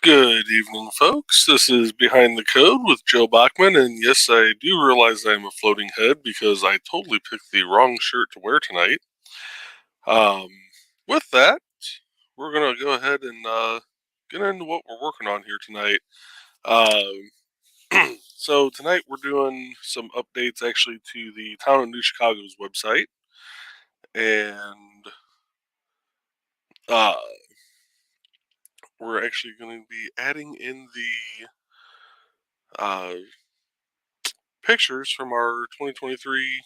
Good evening, folks. This is Behind the Code with Joe Bachman, and yes, I do realize I'm a floating head because I totally picked the wrong shirt to wear tonight. Um, with that, we're gonna go ahead and get into what we're working on here tonight. So tonight we're doing some updates actually to the Town of New Chicago's website, and uh, we're actually going to be adding in the pictures from our 2023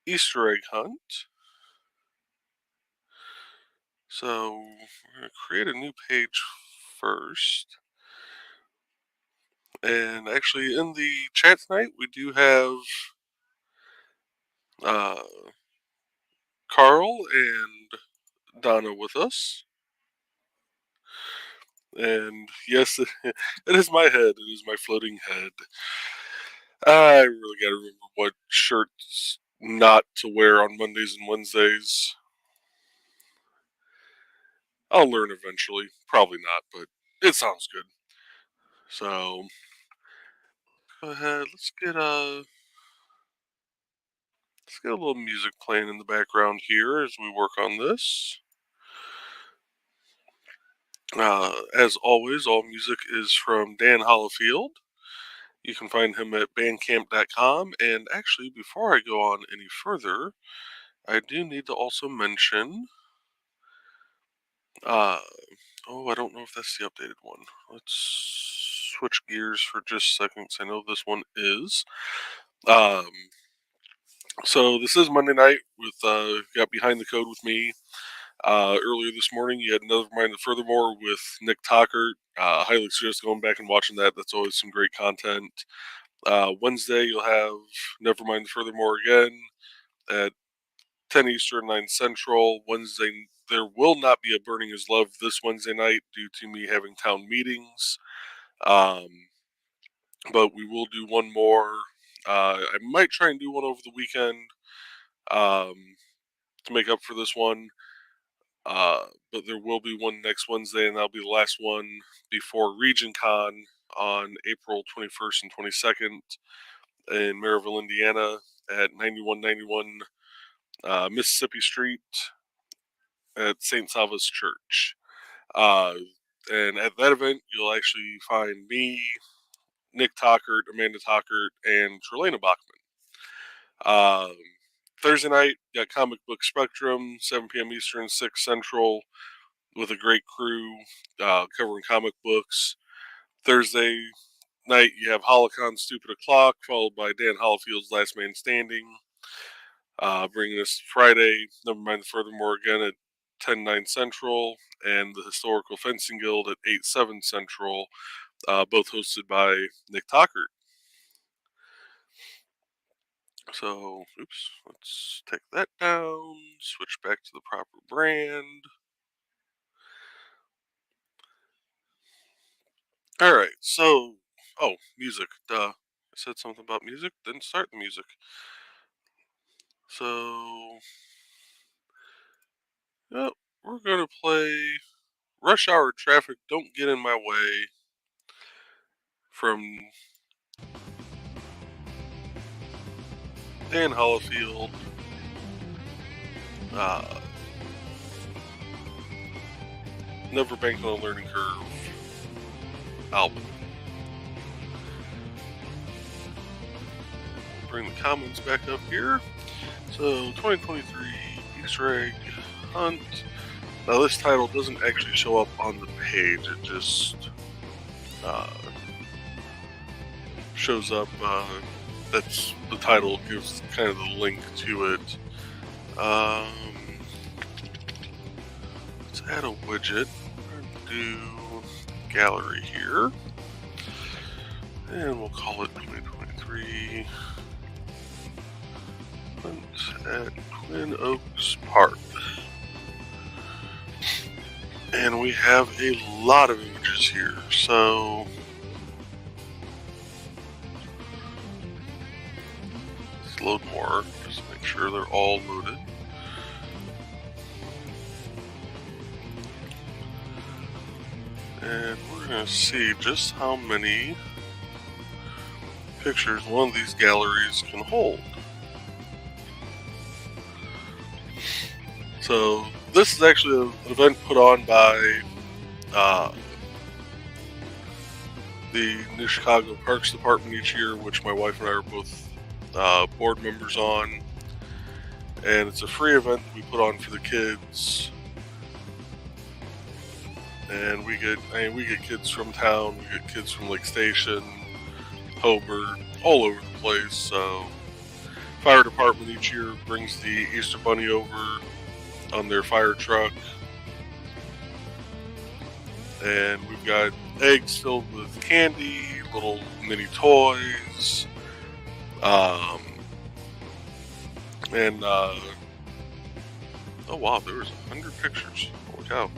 Easter egg hunt. So we're going to create a new page first. And actually, in the chat tonight, we do have uh, Carl and Donna with us. And yes, it is my head. It is my floating head. I really got to remember what shirts not to wear on Mondays and Wednesdays. I'll learn eventually. Probably not, but it sounds good. So go ahead. Let's get a little music playing in the background here as we work on this. As always, all music is from Dan Hollifield. You can find him at bandcamp.com. And actually, before I go on any further, I do need to also mention. I don't know if that's the updated one. Let's switch gears for just a second. I know this one is. Um, so this is Monday night with got Behind the Code with me. Earlier this morning, you had Nevermind the Furthermore with Nick Tockert. Highly suggest going back and watching that. That's always some great content. Wednesday, you'll have Nevermind the Furthermore again at 10 Eastern, 9 Central. Wednesday, there will not be a Burning Is Love this Wednesday night due to me having town meetings. But we will do one more. I might try and do one over the weekend to make up for this one. But there will be one next Wednesday, and that'll be the last one before Region Con on April 21st and 22nd in Maryville, Indiana at 9191 Mississippi Street at St. Salva's Church. And at that event, you'll actually find me, Nick Tockert, Amanda Tockert, and Trelena Bachman. Thursday night, got Comic Book Spectrum, 7 p.m. Eastern, 6 Central, with a great crew covering comic books. Thursday night, you have Holocon Stupid O'Clock, followed by Dan Hollifield's Last Man Standing. Bringing us Friday, Nevermind the Furthermore again at 10-9 Central, and the Historical Fencing Guild at 8-7 Central, both hosted by Nick Tockert. So, let's take that down, switch back to the proper brand. Alright, so, music, duh. I said something about music, didn't start the music. So, yep, we're gonna play Rush Hour Traffic Don't Get in My Way from Dan Hollifield. Never Bank on a Learning Curve album. Bring the comments back up here. So, 2023 Easter egg hunt. Now, this title doesn't actually show up on the page. It just shows up. That's the title, gives kind of the link to it. Let's add a widget. Do gallery here, and we'll call it 2023 Hunt at Twin Oaks Park. And we have a lot of images here, so let's load more just to make sure they're all loaded. And we're going to see just how many pictures one of these galleries can hold. So this is actually an event put on by the New Chicago Parks Department each year, which my wife and I are both board members on. And it's a free event we put on for the kids. And we get kids from town, we get kids from Lake Station, Hobart, all over the place. So fire department each year brings the Easter Bunny over on their fire truck. And we've got eggs filled with candy, little mini toys, and oh wow, there was 100 pictures. Holy cow.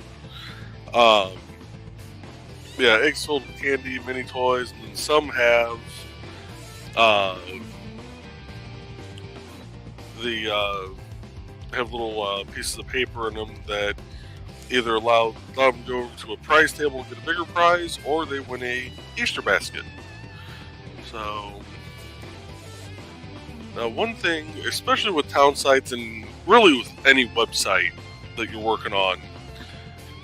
Yeah, eggs filled with candy, mini toys, and then some have have little pieces of paper in them that either allow them to go to a prize table and get a bigger prize, or they win a Easter basket. So now, one thing, especially with town sites and really with any website that you're working on,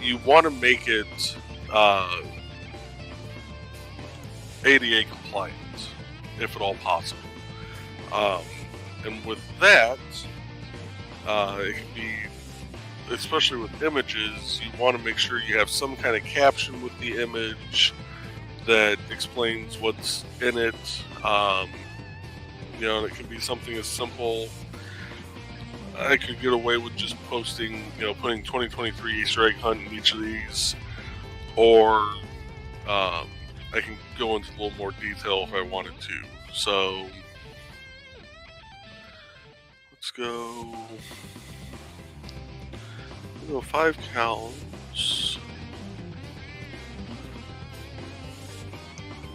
you want to make it ADA compliant, if at all possible. And with that, it can be, especially with images, you want to make sure you have some kind of caption with the image that explains what's in it. You know, it can be something as simple. I could get away with just posting, putting 2023 Easter egg hunt in each of these, or I can go into a little more detail if I wanted to. So let's go. We'll go 5 counts,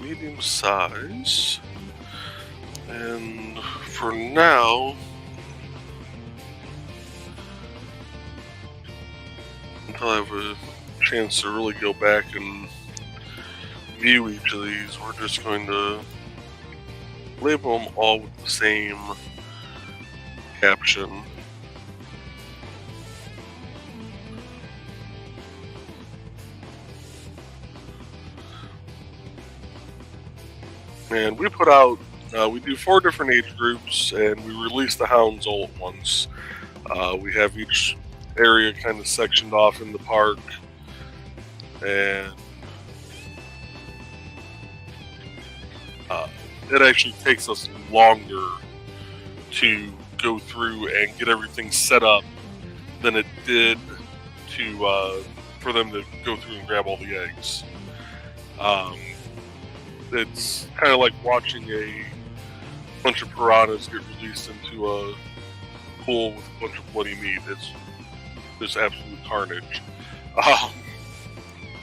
medium size, and for now, until I have a chance to really go back and view each of these, we're just going to label them all with the same caption. And we put out, we do 4 different age groups, and we release the hounds all at once. We have each area kind of sectioned off in the park, and it actually takes us longer to go through and get everything set up than it did to for them to go through and grab all the eggs. It's kind of like watching a bunch of piranhas get released into a pool with a bunch of bloody meat. It's just absolute carnage.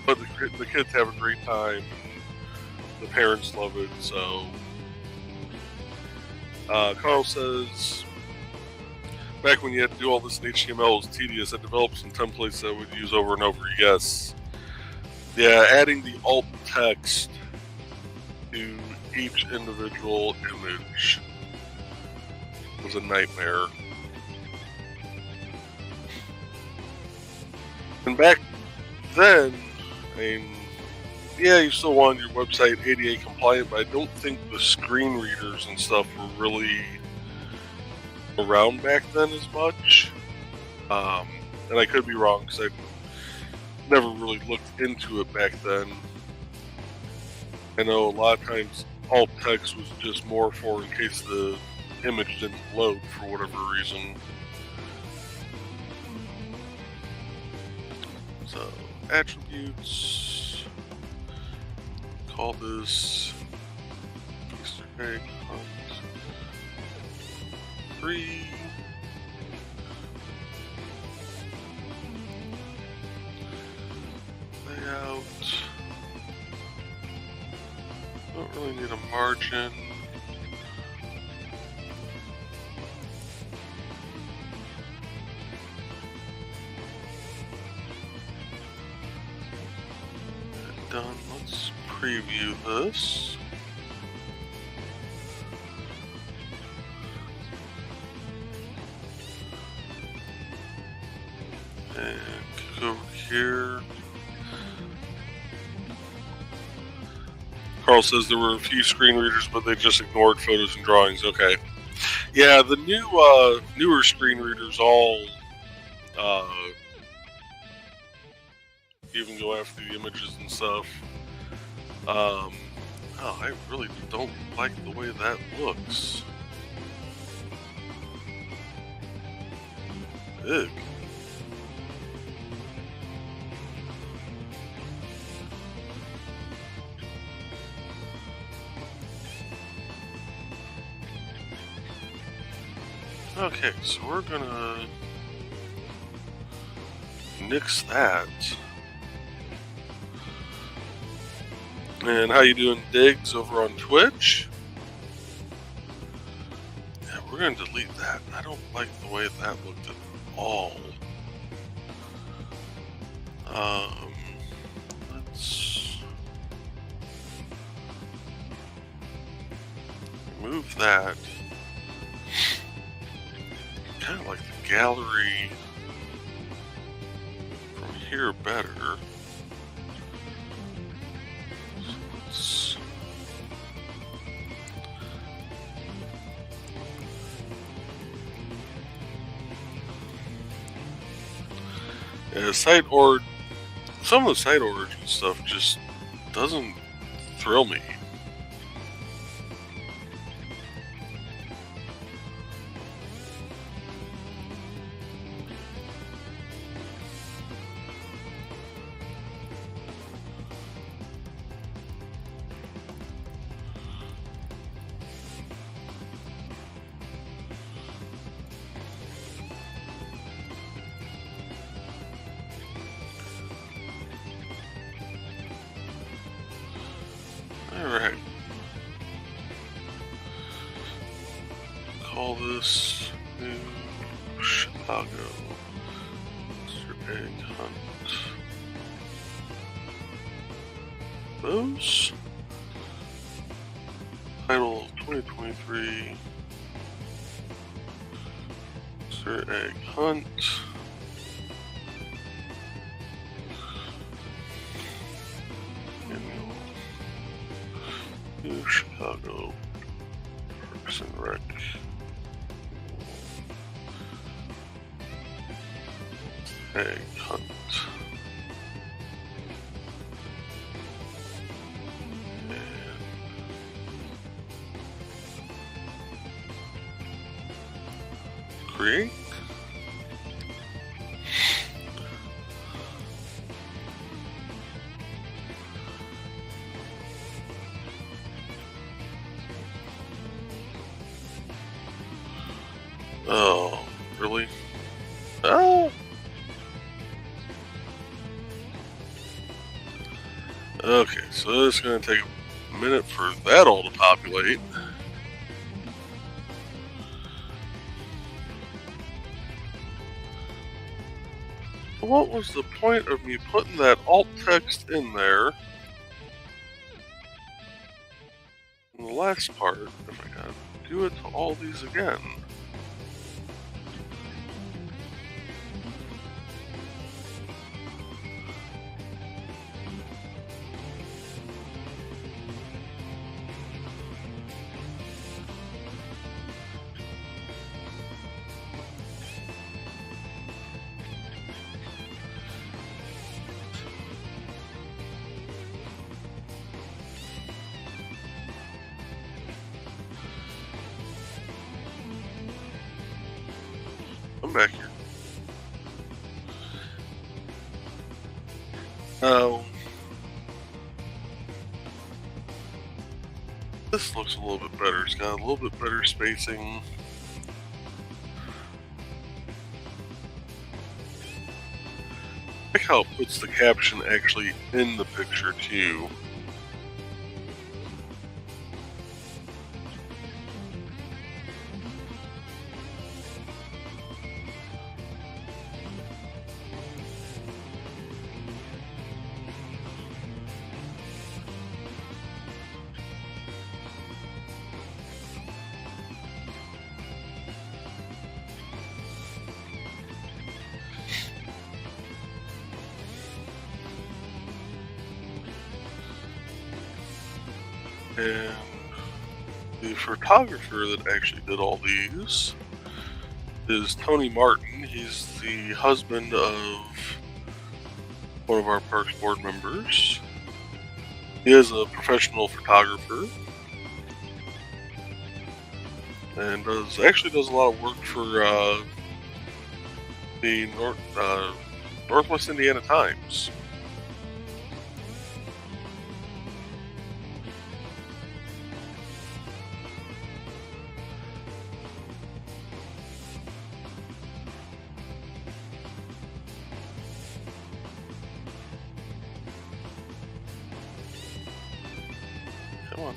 But the kids have a great time. The parents love it. So Carl says, back when you had to do all this in HTML, it was tedious. I developed some templates that I would use over and over. Yes. Yeah, adding the alt text to each individual image was a nightmare. And back then, I mean, yeah, you still wanted your website ADA compliant, but I don't think the screen readers and stuff were really around back then as much. And I could be wrong because I never really looked into it back then. I know a lot of times alt text was just more for in case the image didn't load for whatever reason. So, attributes. Call this Easter egg hunt 3. Layout. Don't really need a margin. done. Let's preview this. And click over here. Carl says there were a few screen readers, but they just ignored photos and drawings. Okay. Yeah, the newer screen readers all even go after the images and stuff. Oh, I really don't like the way that looks. Ugh. Okay, so we're gonna nix that. And how you doing, Diggs, over on Twitch? Yeah, we're gonna delete that. I don't like the way that looked at all. Let's remove that. Kind of like the gallery from here better. So some of the site origin stuff just doesn't thrill me. Alright. Call this New Chicago Easter Egg Hunt. Those? Title 2023 Easter Egg Hunt. New Chicago Parks and Rec. Egg Hunt. And create. Oh, really? Oh! Okay, so it's going to take a minute for that all to populate. What was the point of me putting that alt text in there? In the last part, if I gotta do it to all these again. I'm back here. Oh. This looks a little bit better. It's got a little bit better spacing. I like how it puts the caption actually in the picture too. And the photographer that actually did all these is Tony Martin. He's the husband of one of our Parks Board members. He is a professional photographer and actually does a lot of work for the Northwest Indiana Times. Come on.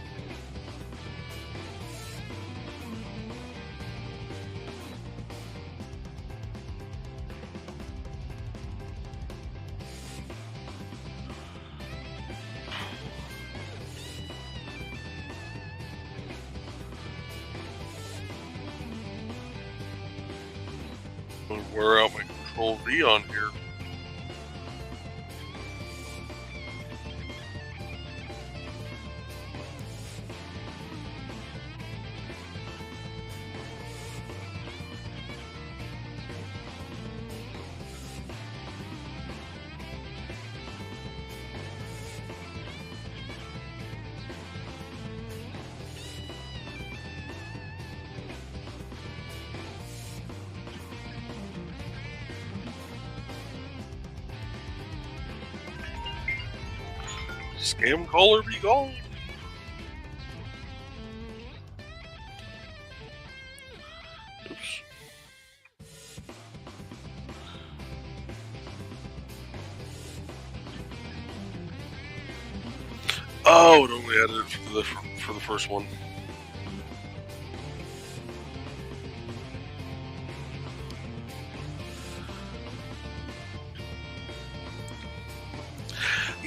I'm gonna wear out my Control V on here. Scam caller be gone. Oops. Oh, it only added it for the first one.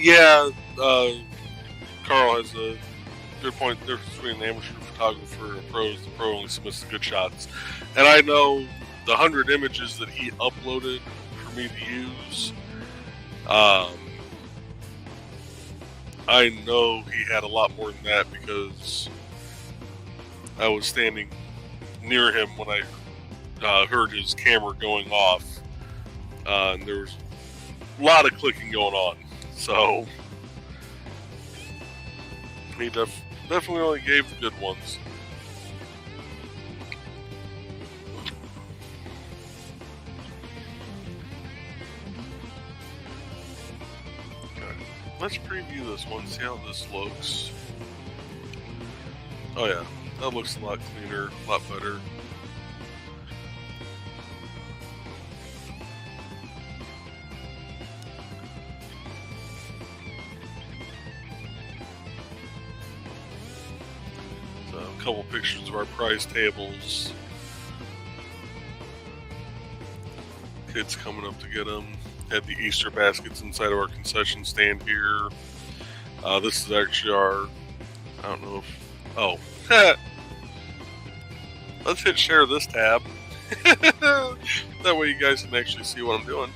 Yeah, Carl has a good point. The difference between an amateur photographer and a pro is the pro only submits the good shots. And I know the 100 images that he uploaded for me to use, I know he had a lot more than that because I was standing near him when I heard his camera going off. And there was a lot of clicking going on. So he definitely only gave the good ones. Okay, let's preview this one, see how this looks. Oh yeah, that looks a lot cleaner, a lot better. A couple pictures of our prize tables. Kids coming up to get them. Had the Easter baskets inside of our concession stand here. This is actually our, I don't know if, oh, let's hit share this tab. That way you guys can actually see what I'm doing.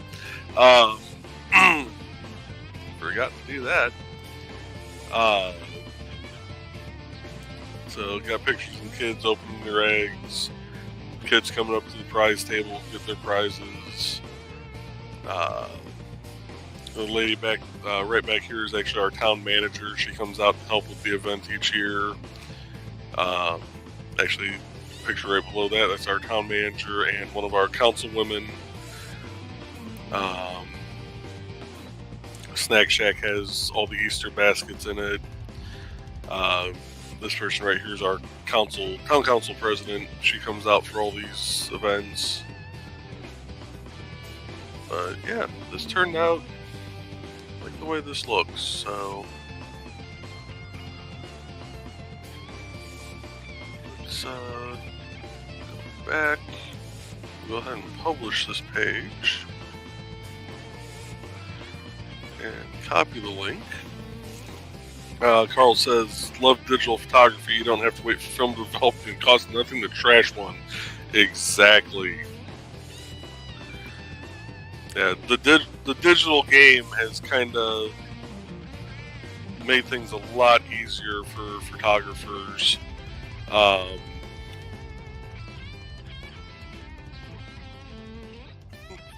Forgot to do that. So got pictures of kids opening their eggs, kids coming up to the prize table to get their prizes. The lady back right back here is actually our town manager. She comes out to help with the event each year. Actually, picture right below that, that's our town manager and one of our councilwomen. Snack Shack has all the Easter baskets in it. This person right here is our town council president. She comes out for all these events. But yeah, this turned out like the way this looks. So let's go back. Go ahead and publish this page and copy the link. Carl says, love digital photography. You don't have to wait for film to develop and cost nothing to trash one. Exactly. Yeah, the digital game has kind of made things a lot easier for photographers.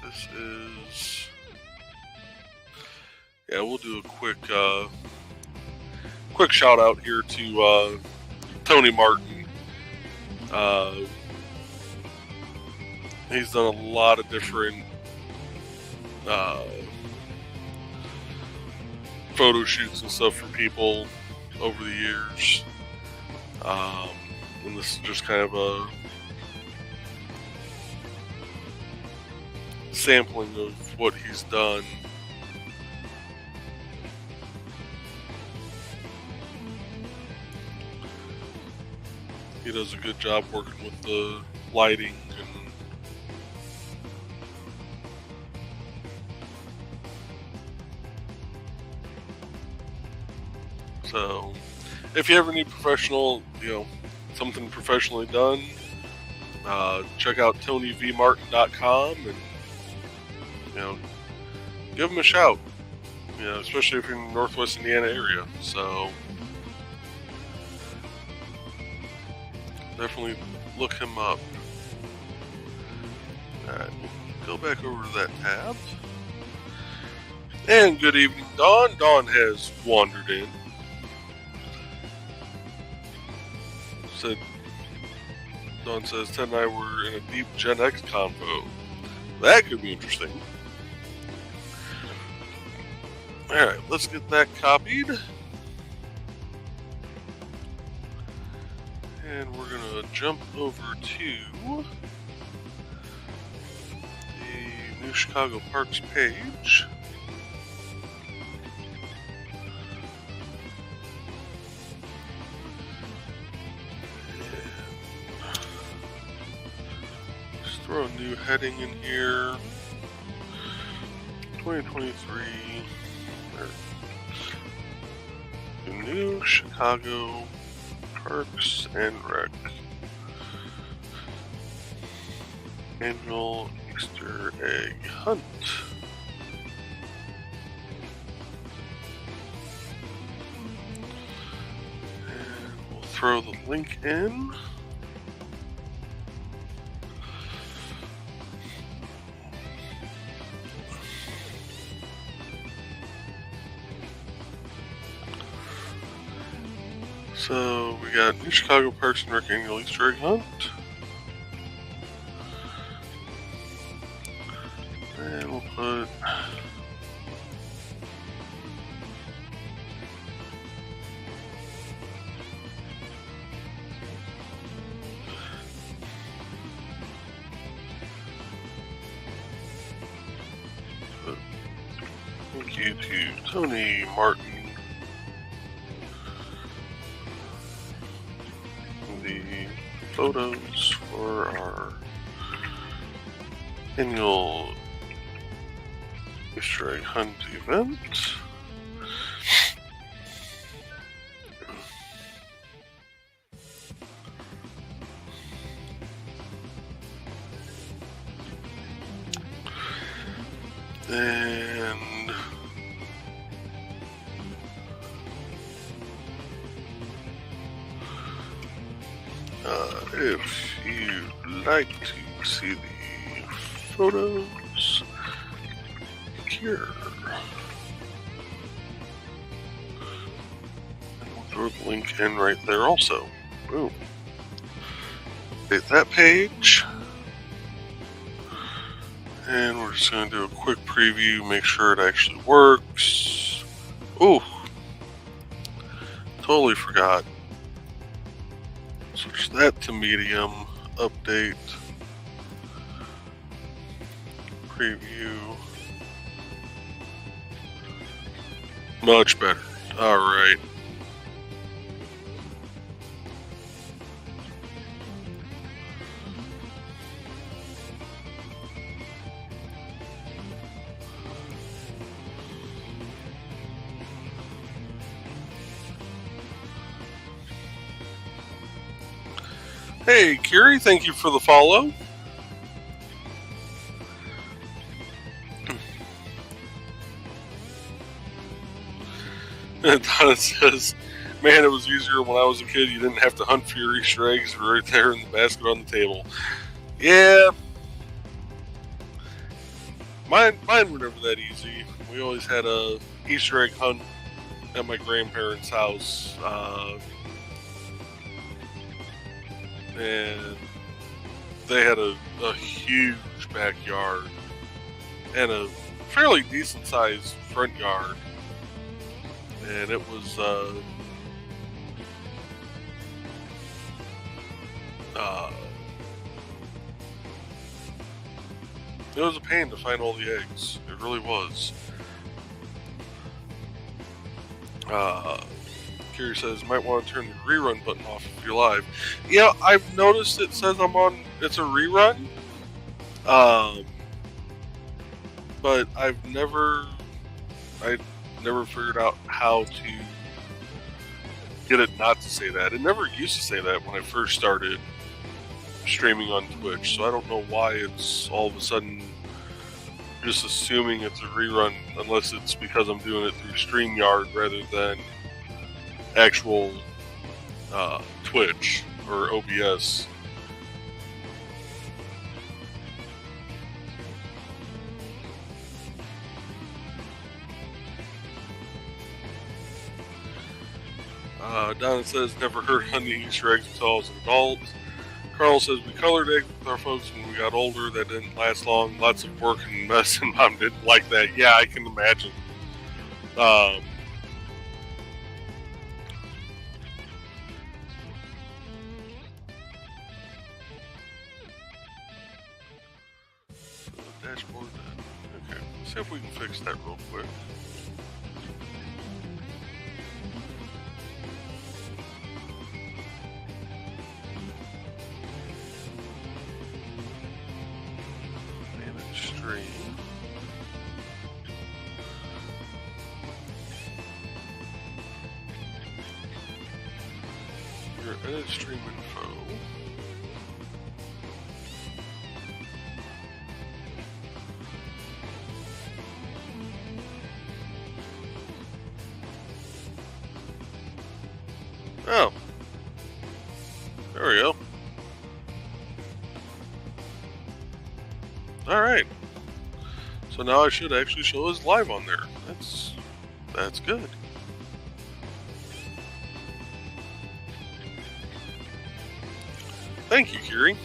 This is, yeah, we'll do a quick shout out here to Tony Martin. He's done a lot of different photo shoots and stuff for people over the years, and this is just kind of a sampling of what he's done. He does a good job working with the lighting and so if you ever need professional, something professionally done, check out TonyVMartin.com and give him a shout. Especially if you're in the Northwest Indiana area. So definitely look him up. Alright, go back over to that tab. And good evening, Dawn. Dawn has wandered in. Dawn says, Ted and I were in a deep Gen X convo. That could be interesting. Alright, let's get that copied. And we're going to jump over to the New Chicago Parks page. Throw a new heading in here. 2023. The New Chicago Parks and Rec Annual Easter Egg Hunt. And we'll throw the link in. So we got New Chicago Parks and Rec Annual Easter Egg Hunt. And we'll put thank you to Tony Martin. The photos for our annual Easter egg hunt event. And if you'd like to see the photos here, and we'll throw the link in right there also. Boom. Update that page. And we're just going to do a quick preview, make sure it actually works. Oh, totally forgot. Switch that to medium, update, preview. Much better. All right. Hey, Kiri, thank you for the follow. And Donna says, man, it was easier when I was a kid. You didn't have to hunt for your Easter eggs right there in the basket on the table. Yeah. Mine were never that easy. We always had a Easter egg hunt at my grandparents' house. And they had a huge backyard and a fairly decent sized front yard. And it was it was a pain to find all the eggs. It really was. Kerry says, might want to turn the rerun button off if you're live. Yeah, I've noticed it says it's a rerun. But I never figured out how to get it not to say that. It never used to say that when I first started streaming on Twitch, so I don't know why it's all of a sudden just assuming it's a rerun, unless it's because I'm doing it through StreamYard rather than actual Twitch or OBS. Donna says, never heard hunting Easter eggs until I was an adult. Carl says, we colored eggs with our folks when we got older. That didn't last long. Lots of work and mess, and Mom didn't like that. Yeah, I can imagine. Dashboard. Okay, let's see if we can fix that real quick. Edit stream info. Oh. There we go. Alright. So now I should actually show us live on there. That's good. Thank you, Kiri.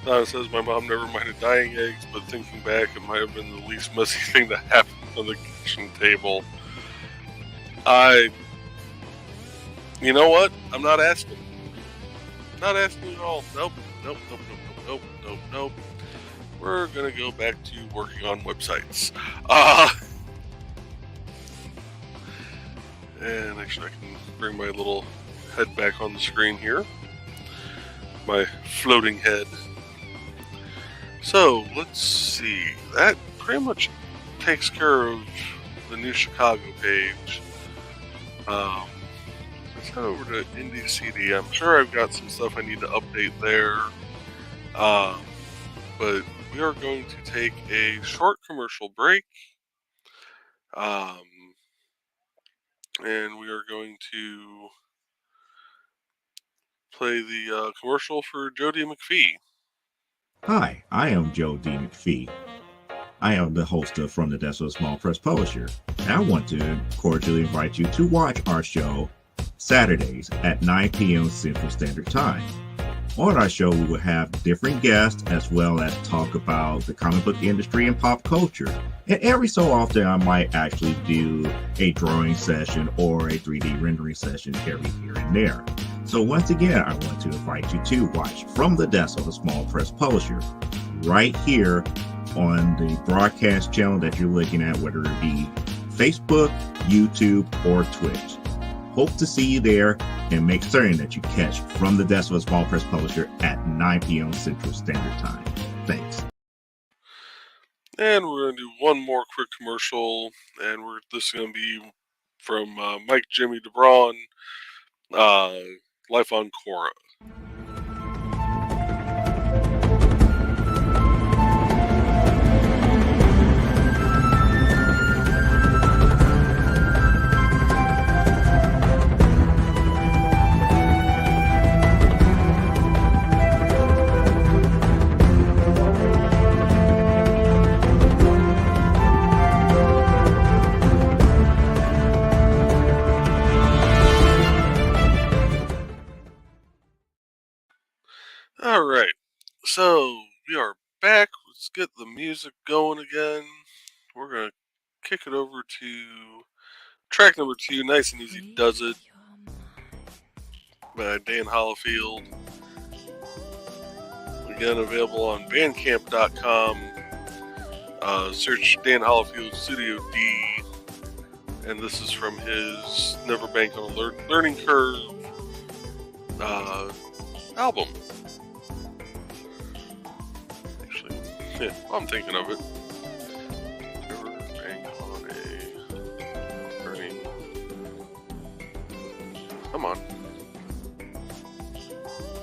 Donna says, my mom never minded dying eggs, but thinking back, it might have been the least messy thing that happened on the kitchen table. You know what? I'm not asking. Not asking at all. Nope. We're gonna go back to working on websites. And actually I can bring my little head back on the screen here. My floating head. So, let's see. That pretty much takes care of the new Chicago page. Let's head over to Indie CD. I'm sure I've got some stuff I need to update there. But we are going to take a short commercial break. And we are going to play the commercial for Joe D. McPhee. Hi, I am Joe D. McPhee. I am the host of From the Desk of a Small Press Publisher, and I want to cordially invite you to watch our show Saturdays at 9 p.m. Central Standard Time. On our show, we will have different guests as well as talk about the comic book industry and pop culture. And every so often, I might actually do a drawing session or a 3D rendering session every here and there. So once again, I want to invite you to watch From the Desk of a Small Press Publisher right here on the broadcast channel that you're looking at, whether it be Facebook, YouTube, or Twitch. Hope to see you there, and make certain that you catch From the Desk of a Small Press Publisher at 9 p.m. Central Standard Time. Thanks. And we're going to do one more quick commercial, and this is going to be from Mike Jimmy DeBron, Life on Korra. Alright, so we are back. Let's get the music going again. We're going to kick it over to track number 2, Nice and Easy Does It, by Dan Hollifield. Again, available on bandcamp.com. Search Dan Hollifield Studio D, and this is from his Never Bank on a Learning Curve album. Actually, yeah, I'm thinking of it. Never Bank on a Learning. Come on.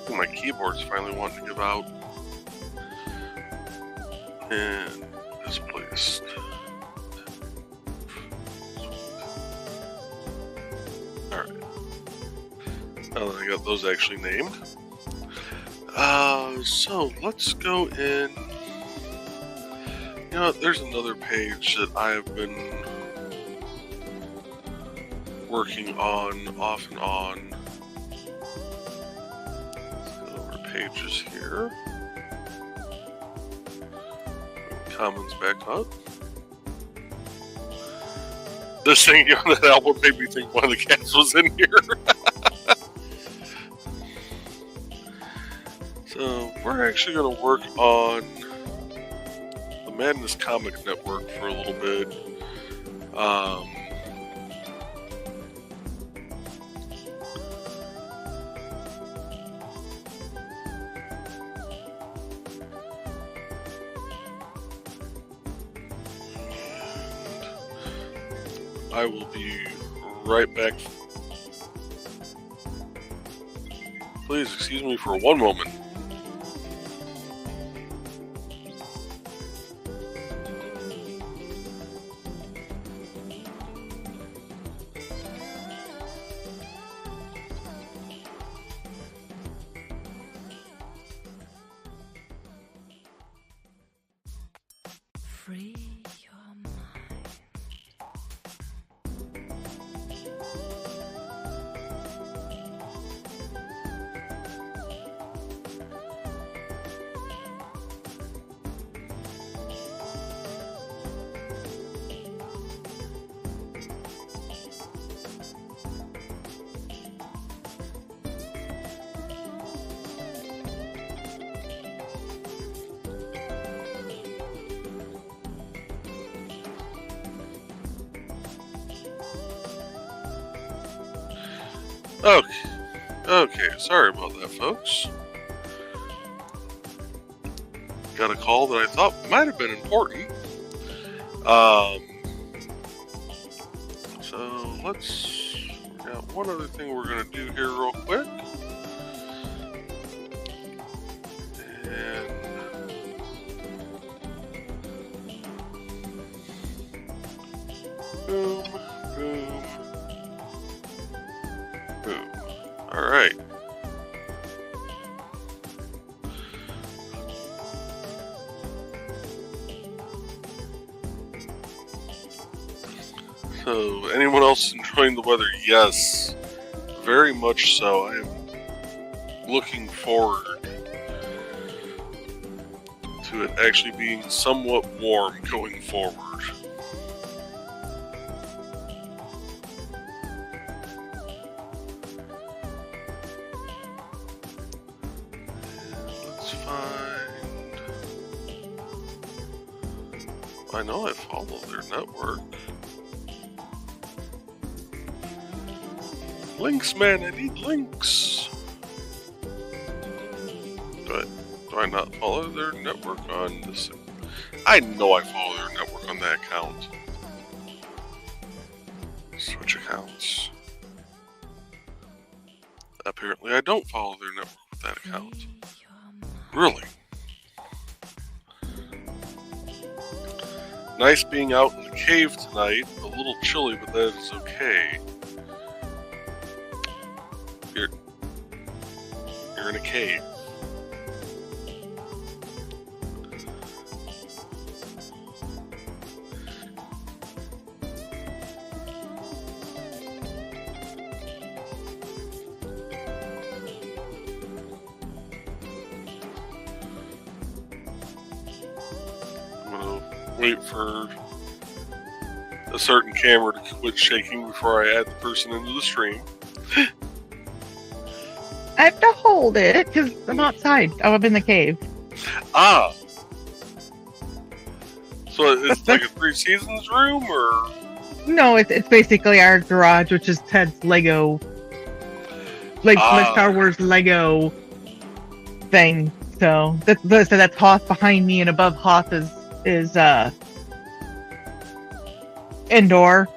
My keyboard's finally wanting to give out. And displaced. Alright. Now that I got those actually named. So let's go in. You know what, there's another page that I have been working on off and on. Let's go over pages here. Commons back up. This thing on that album made me think one of the cats was in here. So we're actually going to work on the Madness Comic Network for a little bit. I will be right back. Please excuse me for one moment. Free your mind. Okay, sorry about that, folks. Got a call that I thought might have been important. So we got one other thing we're gonna do here real quick. And boom, boom, boom. All right. So, anyone else enjoying the weather? Yes, very much so. I am looking forward to it actually being somewhat warm going forward. Let's find. I know I follow their network. Links, man, I need links. Do I not follow their network on this? I know I follow their network on that account. Switch accounts. Apparently, I don't follow their network with that account. Really? Nice being out in the cave tonight. A little chilly, but that is okay. You're in a cave. I'm gonna wait for a certain camera to quit shaking before I add the person into the stream. I have to hold it because I'm outside. I'm up in the cave. Ah! So it's like a Three Seasons room, or? No, it's basically our garage, which is Ted's Lego, like Star Wars Lego thing. So that's Hoth behind me, and above Hoth is Endor.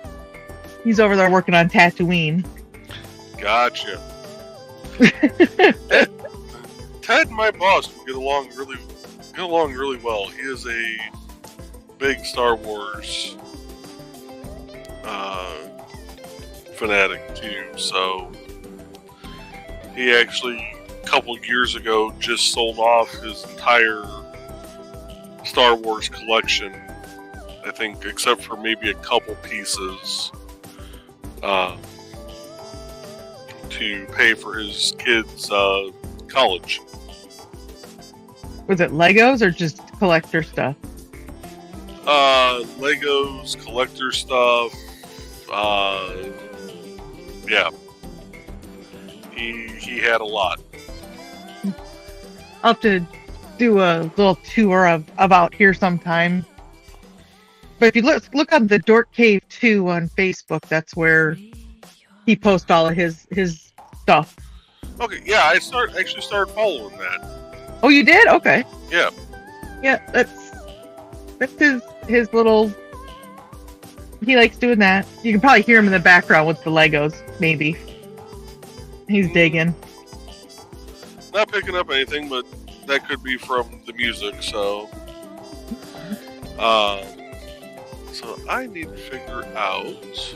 He's over there working on Tatooine. Gotcha. Ted, my boss, we get along really well. He is a big Star Wars fanatic too. So he actually, a couple years ago, just sold off his entire Star Wars collection. I think, except for maybe a couple pieces, to pay for his kids' college. Was it Legos or just collector stuff? Legos, collector stuff. Yeah. He had a lot. I'll have to do a little tour of out here sometime. But if you look on the Dork Cave 2 on Facebook, that's where he posts all of his stuff. Okay, yeah, I actually started following that. Oh, you did? Okay. Yeah. Yeah, that's his little. He likes doing that. You can probably hear him in the background with the Legos, maybe. He's digging. Not picking up anything, but that could be from the music, so. So I need to figure out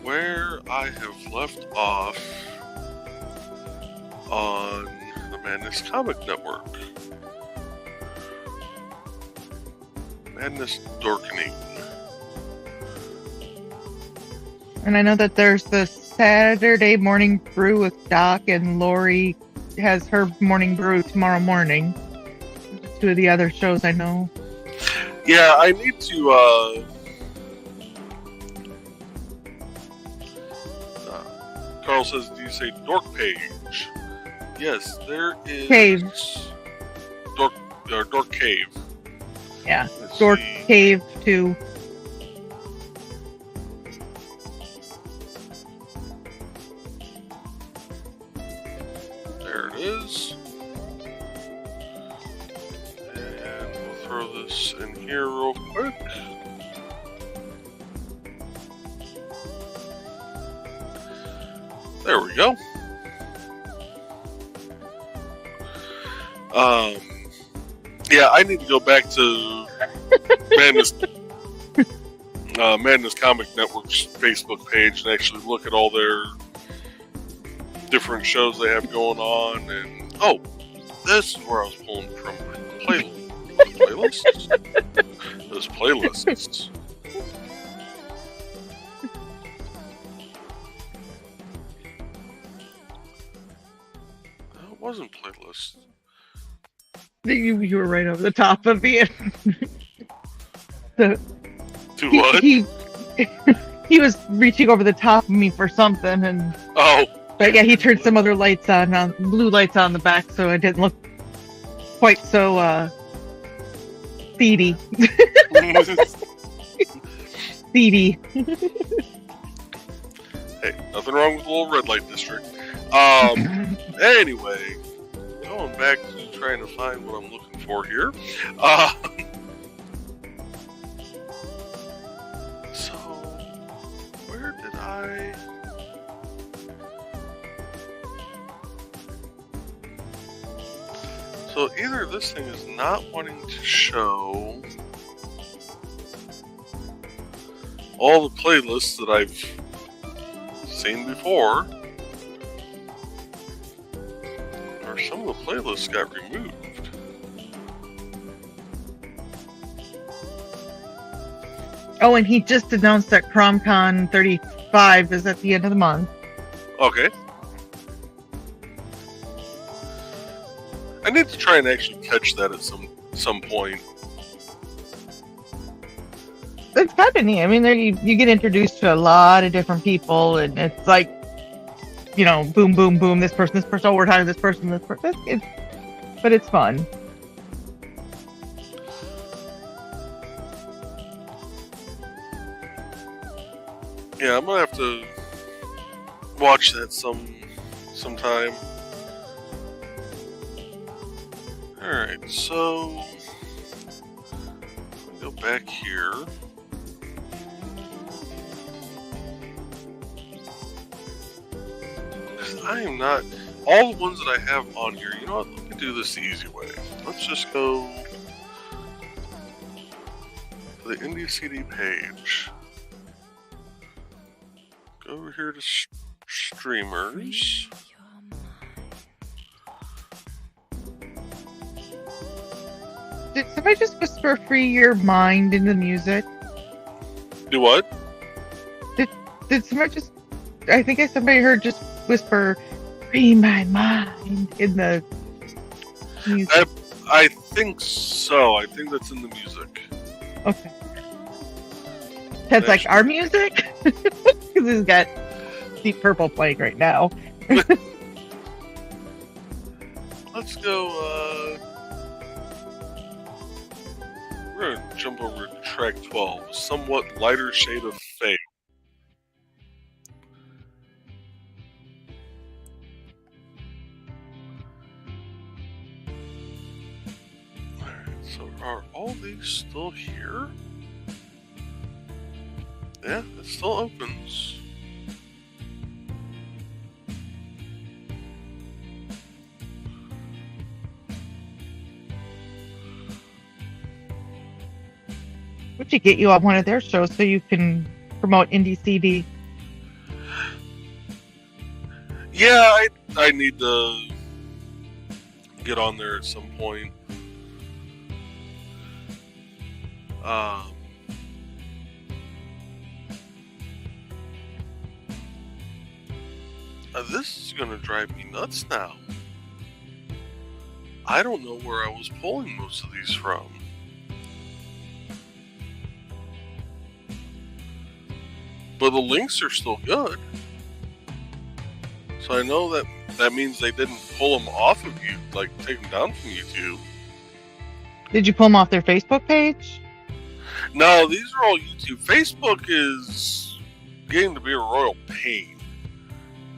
where I have left off on the Madness Comic Network. Madness Dorkening. And I know that there's the Saturday morning brew with Doc, and Lori has her morning brew tomorrow morning. Two of the other shows I know. Yeah, I need to, Carl says, do you say Dork Page? Yes, there is... Cave. Dork Cave. Yeah, Let's Dork see. Cave 2. There it is. And we'll throw this in here real quick. There we go. Yeah, I need to go back to Madness Madness Comic Network's Facebook page and actually look at all their different shows they have going on. And oh, this is where I was pulling from my playlists. Those playlists. That wasn't playlists. You were right over the top of it. To what? He was reaching over the top of me for something, and but yeah, he turned some other lights on, blue lights on the back, so I didn't look quite so seedy. Seedy. Hey, nothing wrong with a little red light district. Anyway, going back to trying to find what I'm looking for here. So, where did I... So either this thing is not wanting to show all the playlists that I've seen before, or some of the playlists got removed. Oh, and he just announced that CromCon 35 is at the end of the month. Okay. I need to try and actually catch that at some point. It's kind of neat. I mean, there you get introduced to a lot of different people, and it's like, you know, boom, boom, boom. This person. Oh, we're talking to this person. But it's fun. Yeah, I'm gonna have to watch that sometime. Alright, so go back here. I am not all the ones that I have on here. You know what? Let me do this the easy way. Let's just go to the Indie CD page. Go over here to streamers. Did somebody just whisper "free your mind" into music? Do what? Did somebody just? I think somebody heard just whisper "free my mind" in the music. I think so. I think that's in the music. Okay. That's like our music, because he's got Deep Purple playing right now. Let's go. We're gonna jump over to track 12. Somewhat lighter shade of fade. Alright, so are all these still here? Yeah, it still opens. Would you get you on one of their shows so you can promote Indie CD? Yeah, I need to get on there at some point. This is gonna drive me nuts now. I don't know where I was pulling most of these from. But the links are still good. So I know that means they didn't pull them off of you, like take them down from YouTube. Did you pull them off their Facebook page? No, these are all YouTube. Facebook is getting to be a royal pain.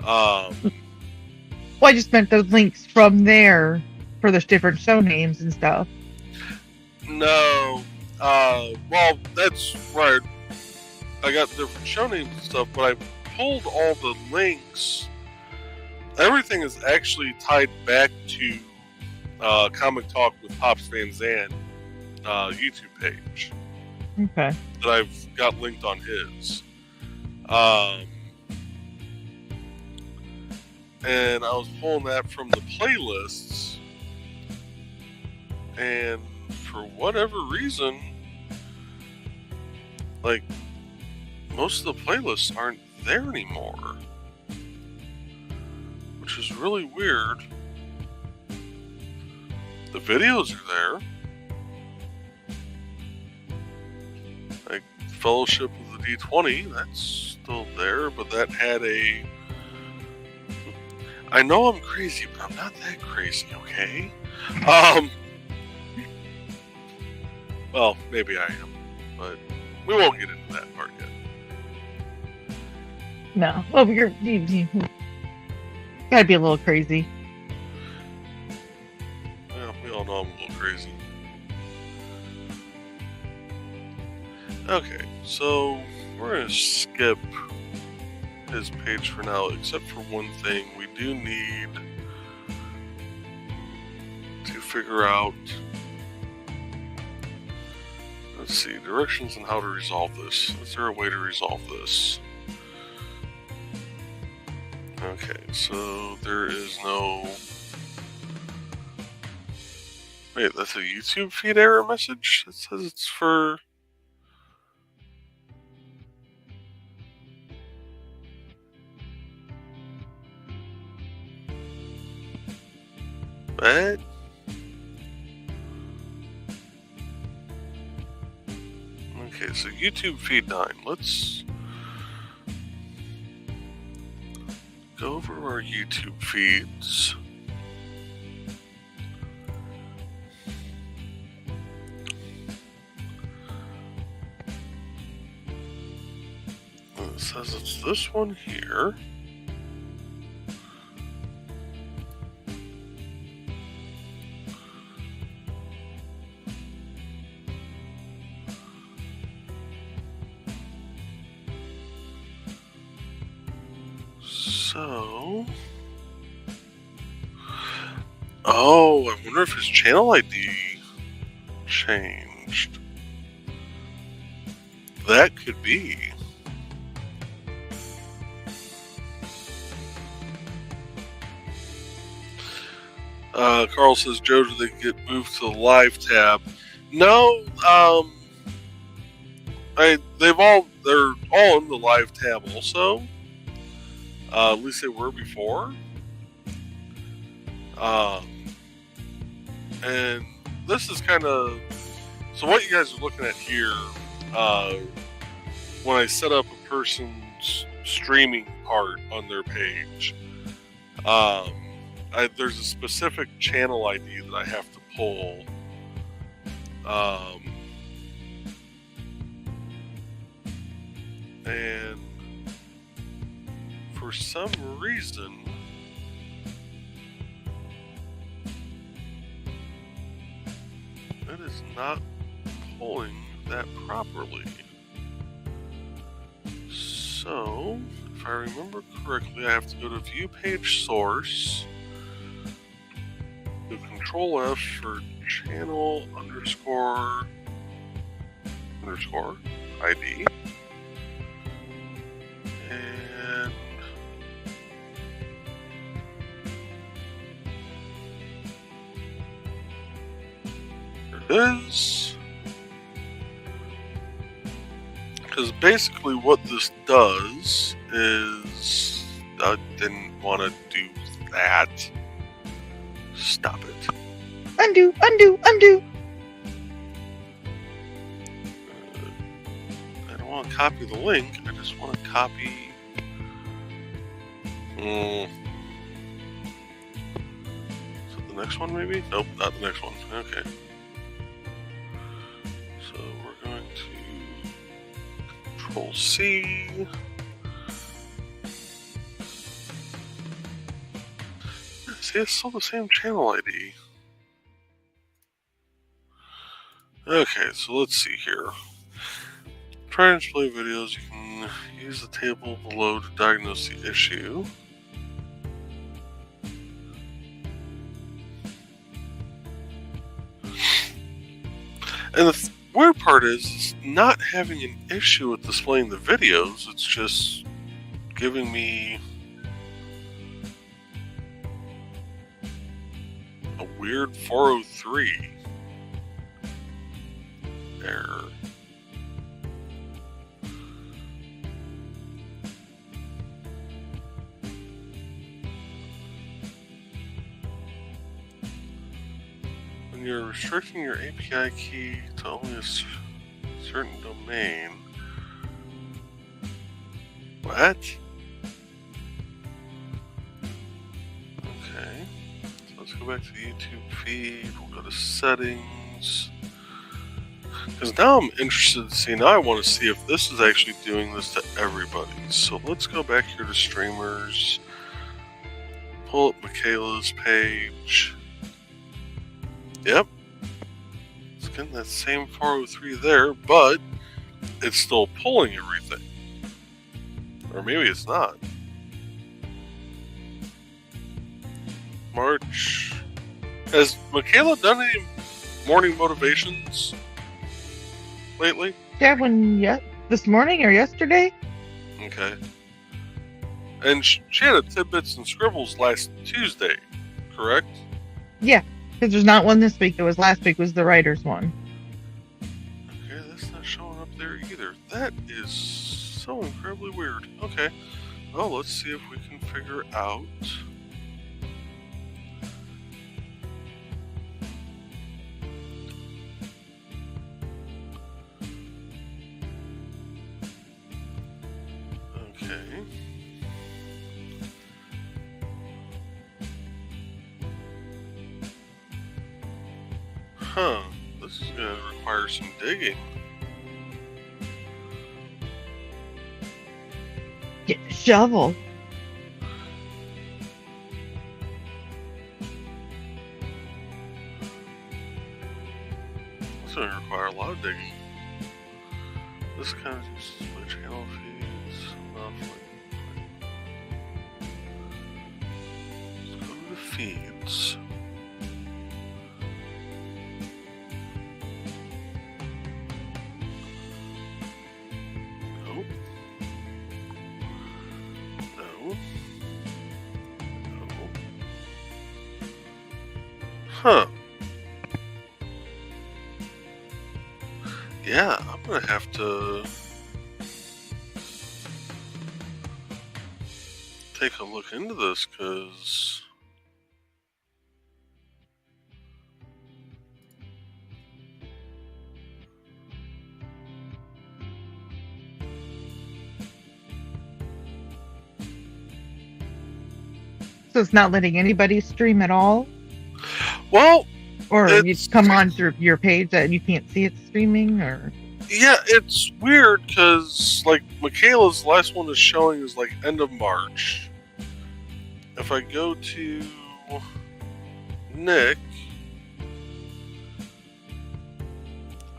Well, I just meant those links from there for the different show names and stuff. No. Well, that's right. I got different show names and stuff, but I pulled all the links. Everything is actually tied back to Comic Talk with Pops Van Zandt YouTube page. Okay. That I've got linked on his. And I was pulling that from the playlists, and for whatever reason, like, most of the playlists aren't there anymore, which is really weird. The videos are there, like Fellowship of the D20, that's still there, but that had a... I know I'm crazy, but I'm not that crazy, okay? Well, maybe I am, but we won't get into that part yet. No. Well, you gotta be a little crazy. Yeah, we all know I'm little crazy. Okay, so we're going to skip his page for now, except for one thing. We do need to figure out, let's see, directions on how to resolve this. Is there a way to resolve this? Okay, so there is no... Wait, that's a YouTube feed error message? It says it's for... What? Okay, so YouTube feed 9. Let's go over our YouTube feeds. It says it's this one here. So, oh, I wonder if his channel ID changed. That could be. Carl says, Joe, did they get moved to the live tab? No, they're all in the live tab also. At least they were before. And this is kind of... So what you guys are looking at here, when I set up a person's streaming part on their page, there's a specific channel ID that I have to pull. And for some reason, it is not pulling that properly. So, if I remember correctly, I have to go to View Page Source, do Control F for channel underscore ID, and there it is. Because basically what this does is, I didn't want to do that. Stop it. Undo, undo, undo. I don't want to copy the link, I just want to copy... Is it the next one maybe? Nope, not the next one. Okay. So we're going to Control C. See, it's still the same channel ID. Okay, so let's see here. Try and display videos. You can use the table below to diagnose the issue. And the weird part is not having an issue with displaying the videos. It's just giving me a weird 403 error. When you're restricting your API key to only a certain domain. What? Okay. So let's go back to the YouTube feed. We'll go to settings. Because now I'm interested to see, now I want to see if this is actually doing this to everybody. So let's go back here to streamers. Pull up Michaela's page. Yep, getting that same 403 there, but it's still pulling everything. Or maybe it's not. March. Has Michaela done any morning motivations lately? Yeah, this morning or yesterday? Okay. And she had a Tidbits and Scribbles last Tuesday, correct? Yeah, because there's not one this week. It was last week was the writer's one. Okay, that's not showing up there either. That is so incredibly weird. Okay. Well, let's see if we can figure out. Okay. Huh. This is going to require some digging. Get the shovel. It's going to require a lot of digging. This kind of just switch channel feeds off like. Let's go to the feeds. Nope. No. No. Huh. Yeah, I'm gonna have to take a look into this because So it's not letting anybody stream at all? well, Or you It's- come on through your page that you can't see it streaming? Or yeah, it's weird because like Michaela's last one is showing is like end of March. If I go to Nick,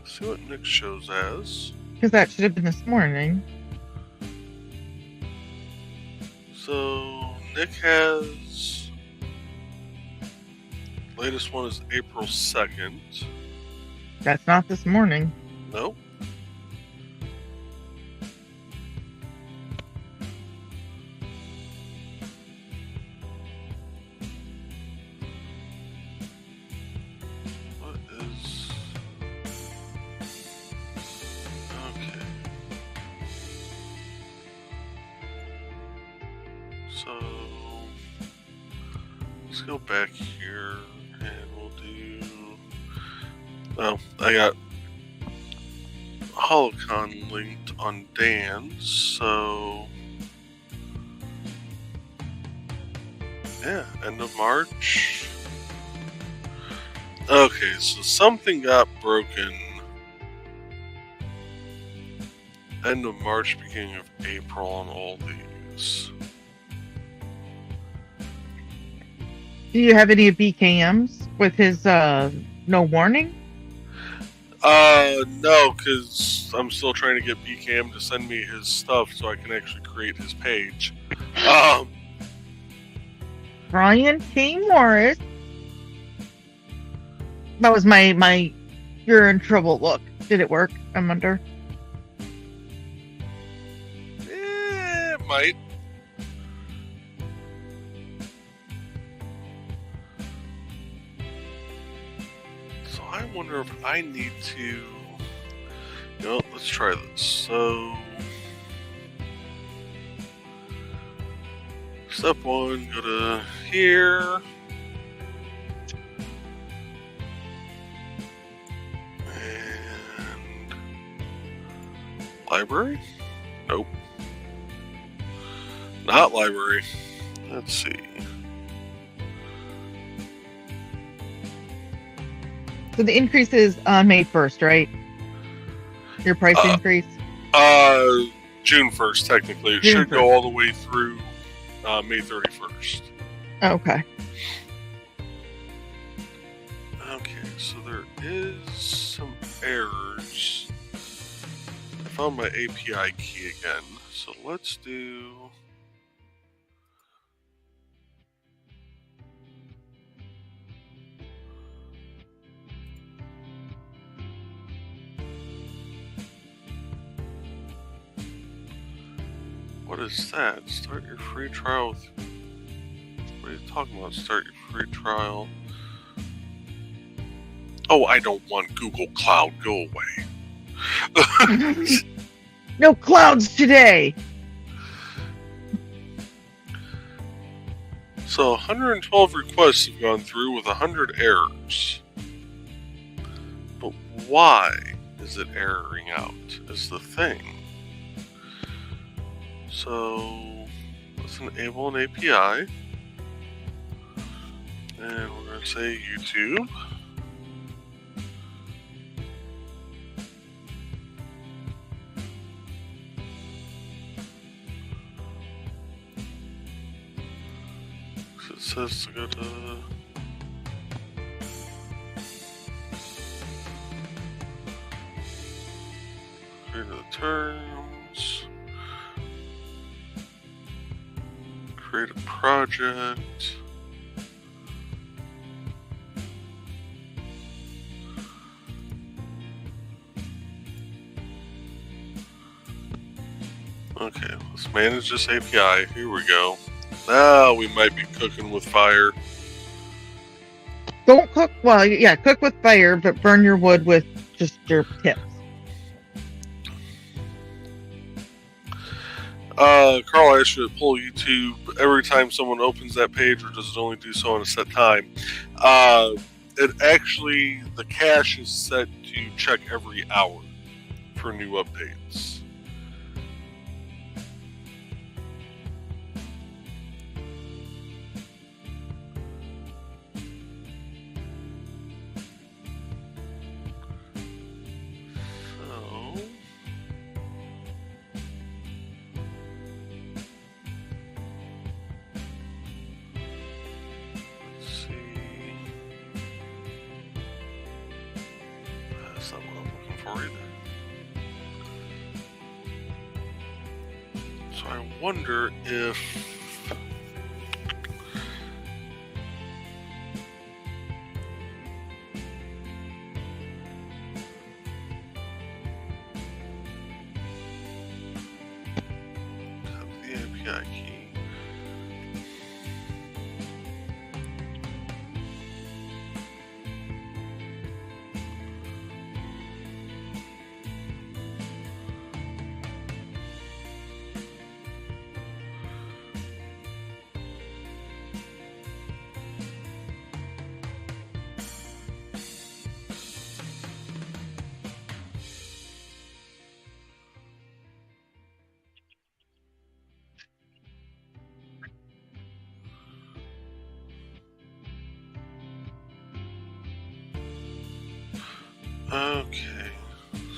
see what Nick shows as. because that should have been this morning. So Nick has latest one is April 2nd. That's not this morning. Nope. What is okay? So let's go back here and we'll do. Oh, I got Holocon linked on Dan's, so yeah, end of March. Okay, so something got broken end of March, beginning of April on all these. Do you have any BKMs with his no warning? No, because I'm still trying to get BKM to send me his stuff so I can actually create his page. Brian T. Morris. That was my you're in trouble look. Did it work? I'm under. It might. So I wonder if I need to. You know, let's try this. So, step one, go to here. And library? Nope. Not library. Let's see. So the increase is on May 1st, right? Your price increase? June 1st, technically. It June should 1st. go all the way through May 31st. Okay. Okay, so there is some errors. I found my API key again. So let's do... What is that? Start your free trial with... What are you talking about? Start your free trial. Oh, I don't want Google Cloud. Go away. No clouds today. So 112 requests have gone through with 100 errors. But why is it erroring out is the thing. So let's enable an API. And we're going to say YouTube. So it says to go to... Create the terms. Create a project. Okay, let's manage this API. Here we go. Now we might be cooking with fire. Don't cook. Well, yeah, cook with fire, but burn your wood with just your tips. Carl asked you to pull YouTube every time someone opens that page, or does it only do so on a set time? It actually, the cache is set to check every hour for new updates. That's not what I'm looking for either. So I wonder if... Copy the API key. Okay,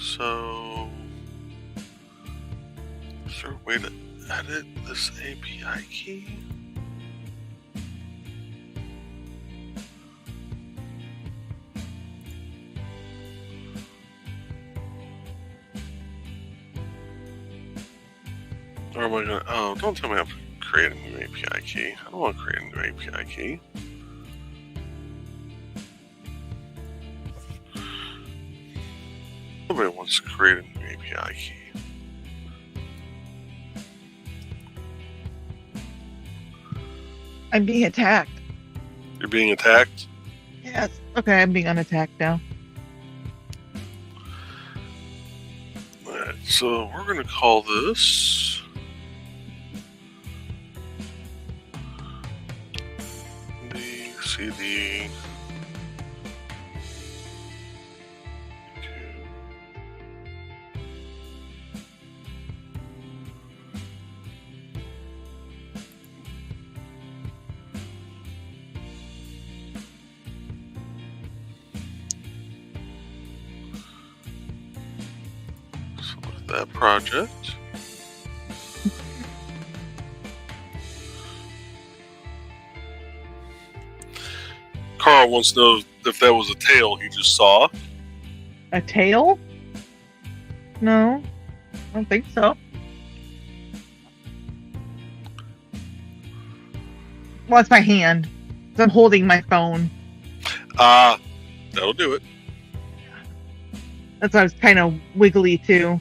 so is there a way to edit this API key? Or am I gonna, oh, don't tell me I have to create a new API key. I don't want to create a new API key. Nobody wants to create a new API key. I'm being attacked. You're being attacked? Yes. Okay, I'm being unattacked now. Alright, so we're going to call this the CD. That project. Carl wants to know if that was a tail he just saw. A tail? No, I don't think so. Well, it's my hand. 'Cause I'm holding my phone. That'll do it. That's why I was kind of wiggly too.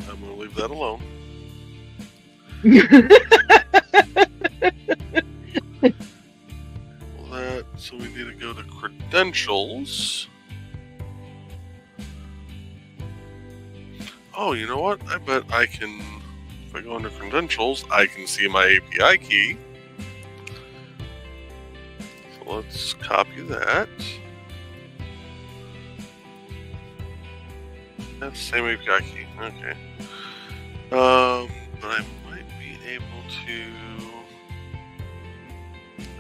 I'm gonna leave that alone. So we need to go to credentials. Oh, you know what? I bet I can, if I go into credentials, I can see my API key. So let's copy that. That's the same API key. Okay. But I might be able to.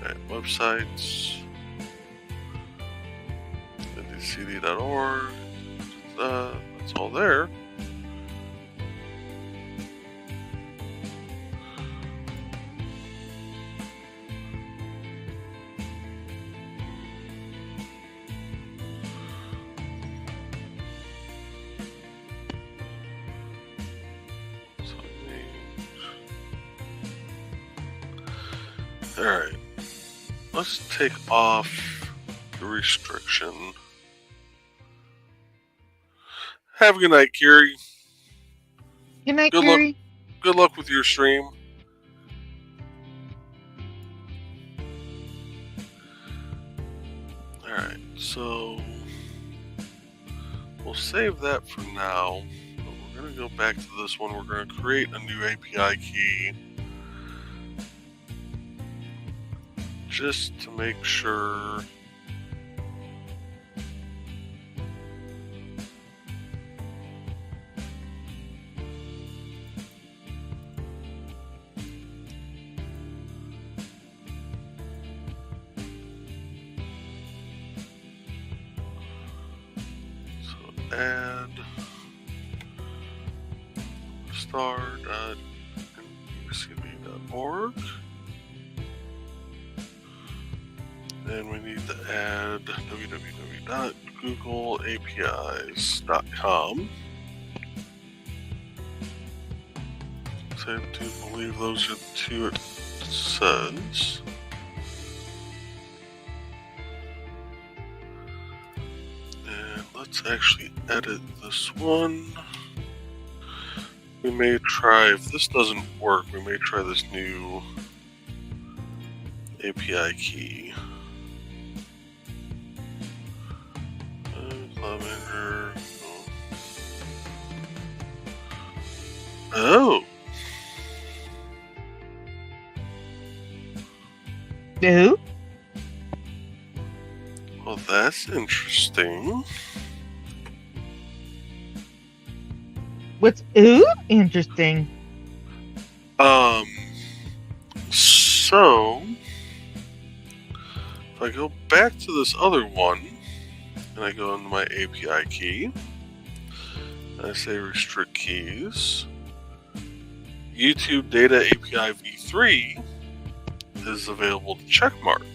Alright, websites. ndcd.org. That's all there. Alright, let's take off the restriction. Have a good night, Kiri. Good night, Good Kiri. Good luck with your stream. Alright, so we'll save that for now. But we're going to go back to this one. We're going to create a new API key. Just to make sure add star.ndcd.org. Then we need to add www.googleapis.com. So I do believe those are the two it says. And let's actually edit this one. We may try, if this doesn't work, we may try this new API key. Lavender. Oh. Who? Well, that's interesting. What's ooh? Interesting. So if I go back to this other one and I go into my API key and I say restrict keys, YouTube Data API v3 is available to checkmark.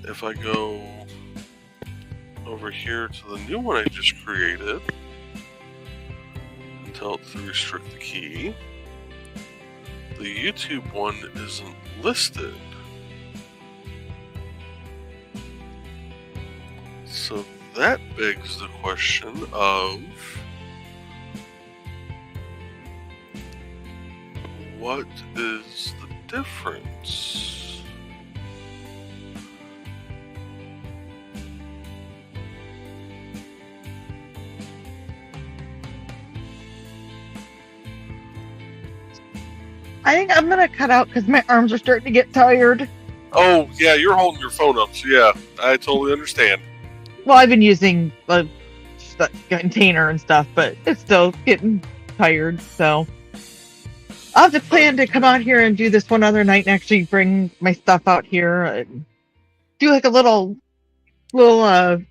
If I go over here to the new one I just created and tell it to restrict the key, the YouTube one isn't listed. So that begs the question of what is the difference? I think I'm gonna cut out because my arms are starting to get tired. Oh, yeah, you're holding your phone up, so yeah, I totally understand. Well, I've been using the container and stuff, but it's still getting tired, so I'll have to plan to come out here and do this one other night and actually bring my stuff out here and do like a little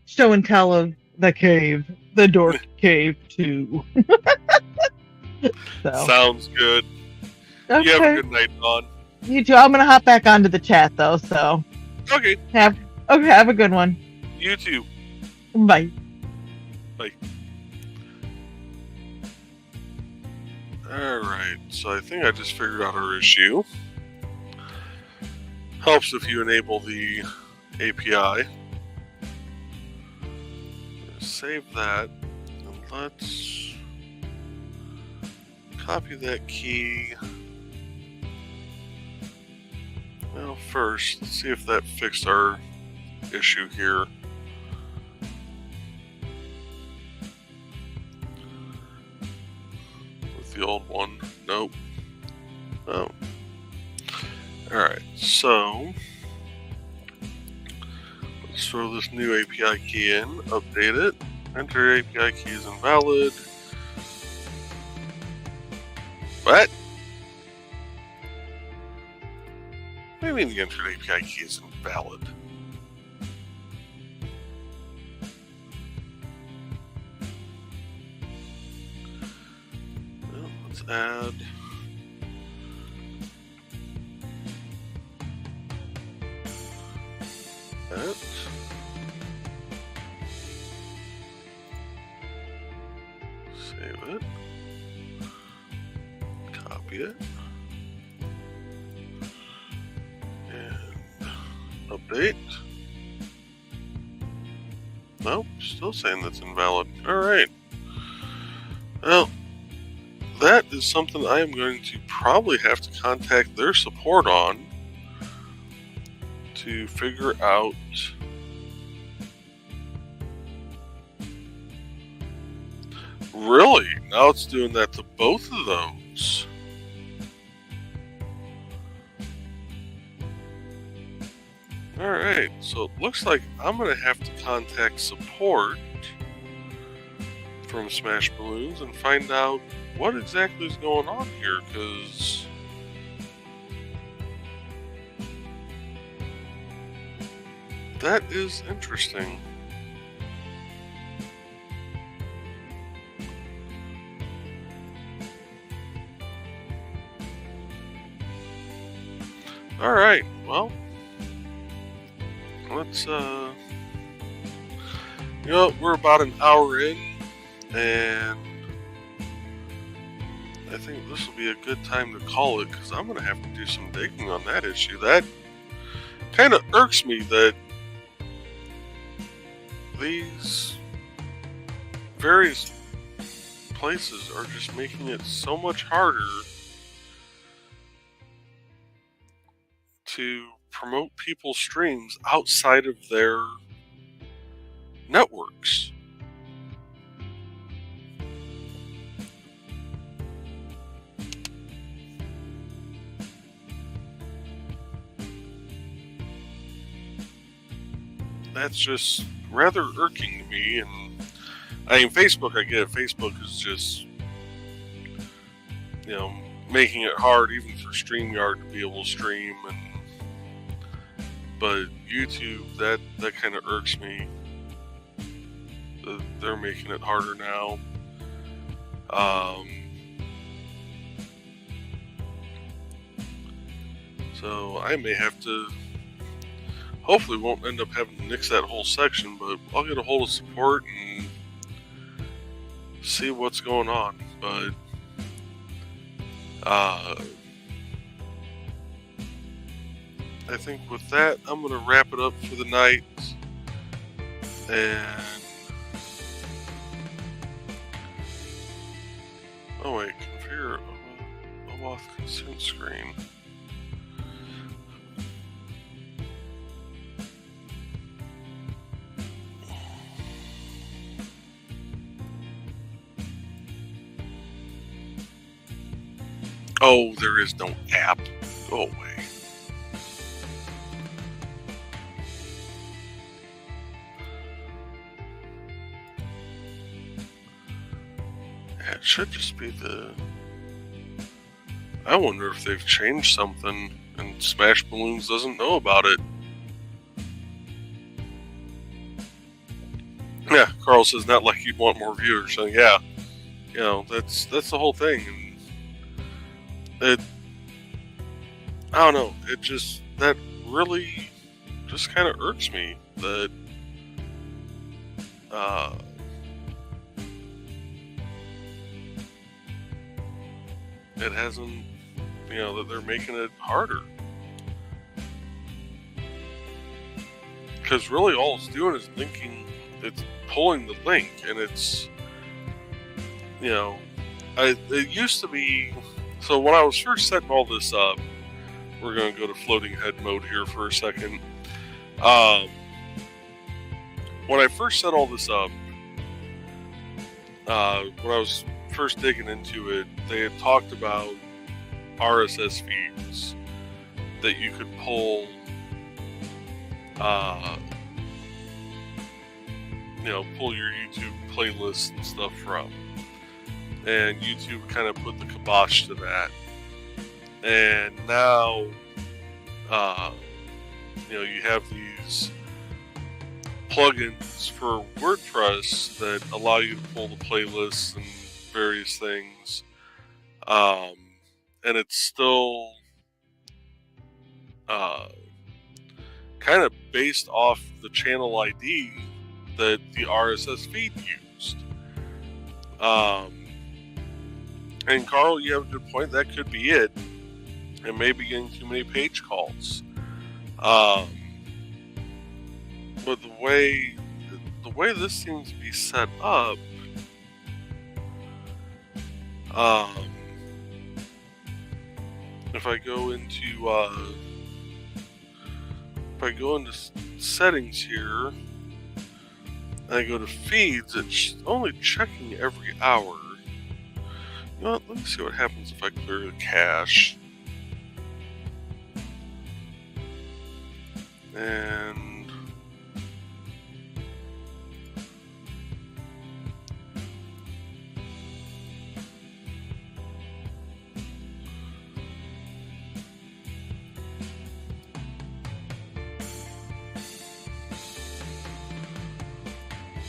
show and tell of the cave, the Dork Cave 2. So. Sounds good. Okay. You have a good night, Dawn. You too. I'm gonna hop back onto the chat though, so Okay. have a good one. You too. Bye. Bye. Alright, so I think I just figured out our issue. Helps if you enable the API. Save that, and let's copy that key. Well, first, let's see if that fixed our issue here. With the old one. Nope. Oh. Alright, so let's throw this new API key in, update it. Enter API key is invalid. What? What do you mean the entered API key is invalid? Well, let's add that. Save it. Copy it. And update. Nope, still saying that's invalid. Alright. Well, that is something I am going to probably have to contact their support on to figure out really. Now it's doing that to both of those. Alright, so it looks like I'm going to have to contact support from Smash Balloons and find out what exactly is going on here, because that is interesting. Alright, well, let's, you know, we're about an hour in, and I think this will be a good time to call it, because I'm going to have to do some digging on that issue. That kind of irks me that these various places are just making it so much harder to promote people's streams outside of their networks. That's just rather irking to me. And I mean, Facebook, I get it. Facebook is just, you know, making it hard even for StreamYard to be able to stream, and but YouTube, that kind of irks me. They're making it harder now. So I may have to, hopefully won't end up having to nix that whole section, but I'll get a hold of support and see what's going on. But I think with that, I'm going to wrap it up for the night. And oh wait, configure OAuth consent screen. Oh, there is no app. Go away. Yeah, it should just be the... I wonder if they've changed something and Smash Balloons doesn't know about it. Yeah, Carl says not like you'd want more viewers. So yeah, you know, that's the whole thing. And I don't know, it just, that really just kind of irks me that it hasn't, that they're making it harder. Because really all it's doing is linking, it's pulling the link, and it's, it used to be, so when I was first setting all this up, we're going to go to floating head mode here for a second. When I first set all this up, when I was first digging into it, they had talked about RSS feeds that you could pull, pull your YouTube playlists and stuff from. And YouTube kind of put the kibosh to that. And now, you have these plugins for WordPress that allow you to pull the playlists and various things. And it's still kind of based off the channel ID that the RSS feed used. And Carl, you have a good point. That could be it. It may be getting too many page calls. But the way this seems to be set up, if I go into settings here, and I go to feeds, it's only checking every hour. You know what? Let me see what happens if I clear the cache. And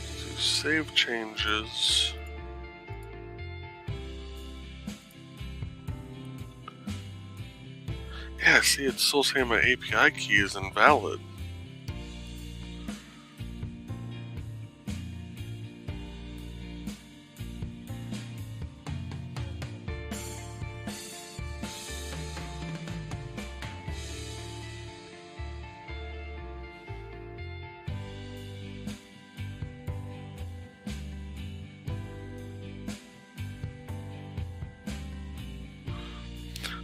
so save changes. Yeah, see, it's still saying my API key is invalid.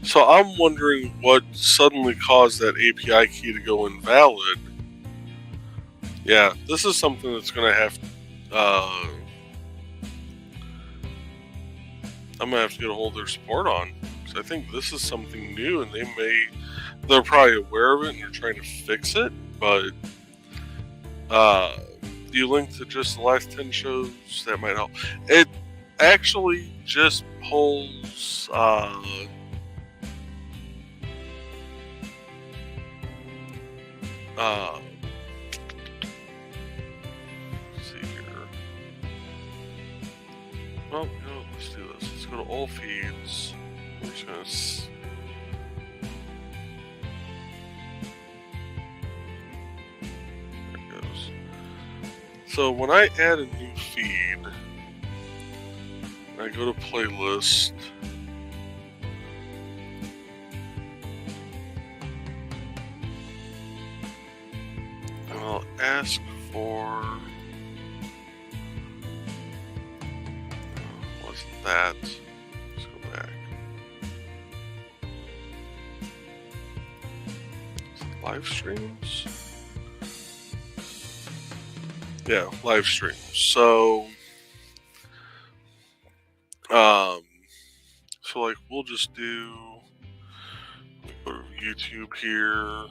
So I'm wondering what suddenly caused that API key to go invalid. Yeah, this is something that's going to have... I'm going to have to get a hold of their support on. Because I think this is something new, and they're probably aware of it and they're trying to fix it. But you link to just the last 10 shows, that might help. It actually just pulls... let's see here. Well, let's do this. Let's go to all feeds. We're just gonna there it goes. So when I add a new feed, I go to playlist. I'll ask for... wasn't that? Let's go back. Is it live streams? Yeah, live streams. So, like we'll just do... go to YouTube here.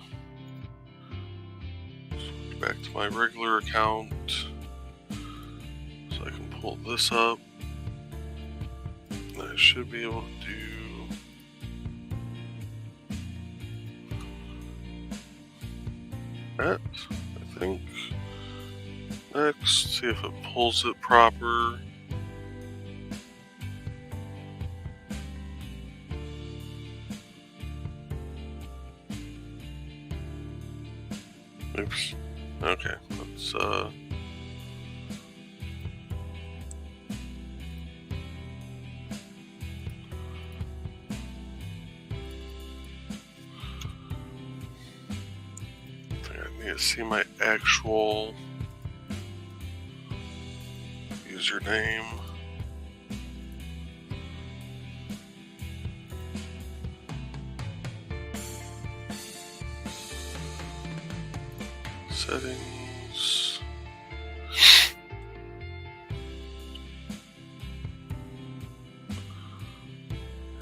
Back to my regular account, so I can pull this up. And I should be able to do that, I think. Next, see if it pulls it proper. Oops. Okay, let's can't see my actual username. Settings.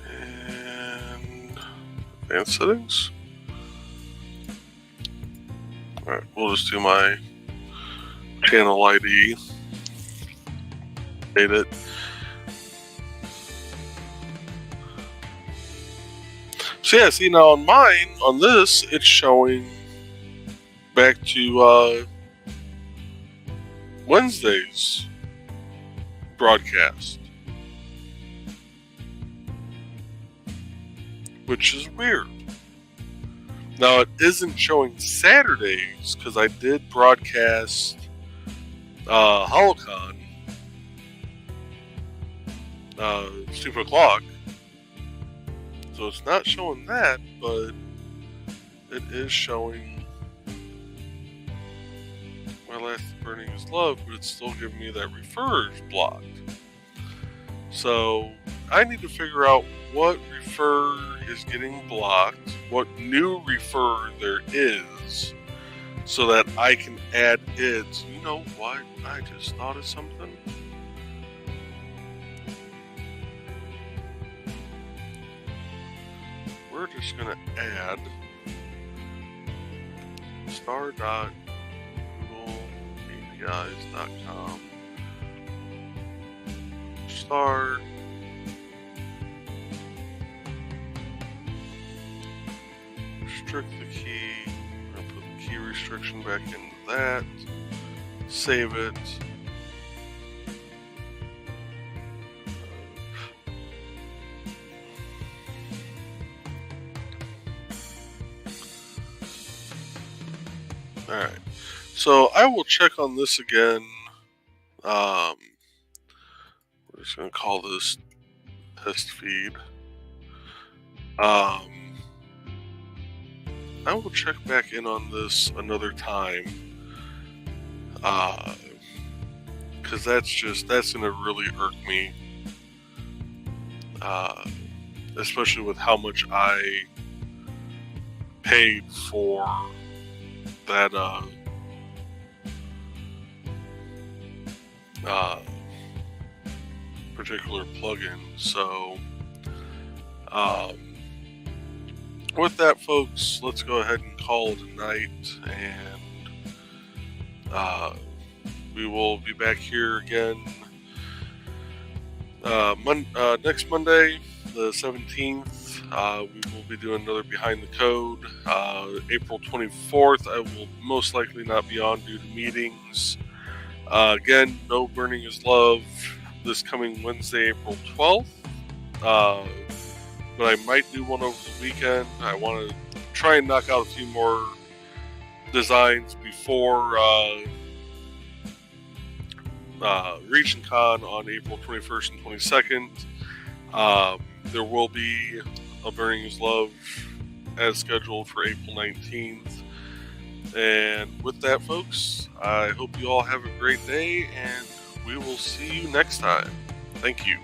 And advanced settings. Alright, we'll just do my channel ID. Date it. So yeah, see now on mine, on this, it's showing back to Wednesday's broadcast, which is weird. Now it isn't showing Saturdays because I did broadcast Holocon 2 o'clock, so it's not showing that, but it is showing My Last Burning is Love, but it's still giving me that refer blocked. So I need to figure out what refer is getting blocked, what new refer there is, so that I can add it. You know what? I just thought of something. We're just going to add star.googleapis.com star restrict the key. I'm going to put the key restriction back into that. Save it. Alright, so I will check on this again. We're just going to call this test feed. I will check back in on this another time. Because that's going to really irk me. Especially with how much I paid for that particular plugin. So with that, folks, let's go ahead and call it a night, and we will be back here again next Monday, the 17th. We will be doing another Behind the Code. April 24th, I will most likely not be on due to meetings. Again, No Burning is Love this coming Wednesday, April 12th. But I might do one over the weekend. I want to try and knock out a few more designs before Region Con on April 21st and 22nd. There will be a Burning is Love as scheduled for April 19th. And with that, folks, I hope you all have a great day, and we will see you next time. Thank you.